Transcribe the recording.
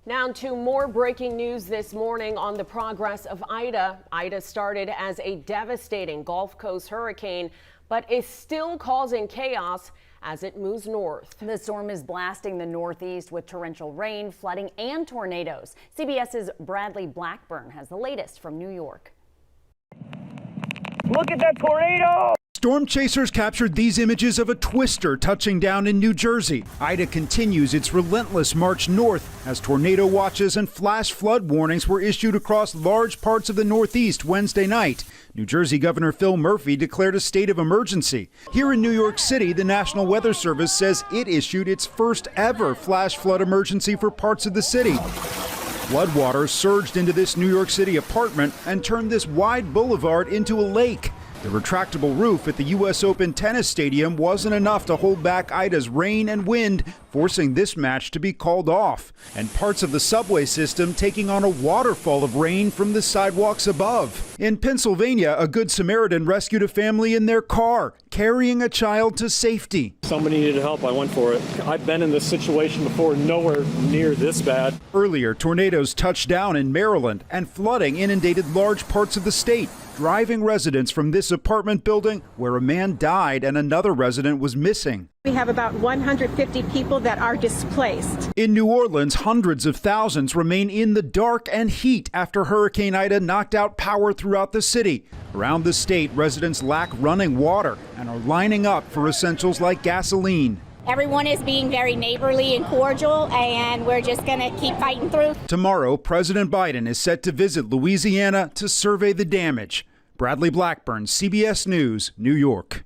Now to more breaking news this morning on the progress of Ida. Ida started as a devastating Gulf Coast hurricane, but is still causing chaos as it moves north. The storm is blasting the northeast with torrential rain, flooding, and tornadoes. CBS's Bradley Blackburn has the latest from New York. Look at that tornado! Storm chasers captured these images of a twister touching down in New Jersey. Ida continues its relentless march north as tornado watches and flash flood warnings were issued across large parts of the Northeast Wednesday night. New Jersey Governor Phil Murphy declared a state of emergency. Here in New York City, the National Weather Service says it issued its first ever flash flood emergency for parts of the city. Floodwaters surged into this New York City apartment and turned this wide boulevard into a lake. The retractable roof at the U.S. Open Tennis Stadium wasn't enough to hold back Ida's rain and wind, forcing this match to be called off. And parts of the subway system taking on a waterfall of rain from the sidewalks above. In Pennsylvania, a Good Samaritan rescued a family in their car, carrying a child to safety. Somebody needed help, I went for it. I've been in this situation before, nowhere near this bad. Earlier, tornadoes touched down in Maryland and flooding inundated large parts of the state, driving residents from this apartment building where a man died and another resident was missing. We have about 150 people that are displaced. In New Orleans, hundreds of thousands remain in the dark and heat after Hurricane Ida knocked out power throughout the city. Around the state, residents lack running water and are lining up for essentials like gasoline. Everyone is being very neighborly and cordial, and we're just going to keep fighting through. Tomorrow, President Biden is set to visit Louisiana to survey the damage. Bradley Blackburn, CBS News, New York.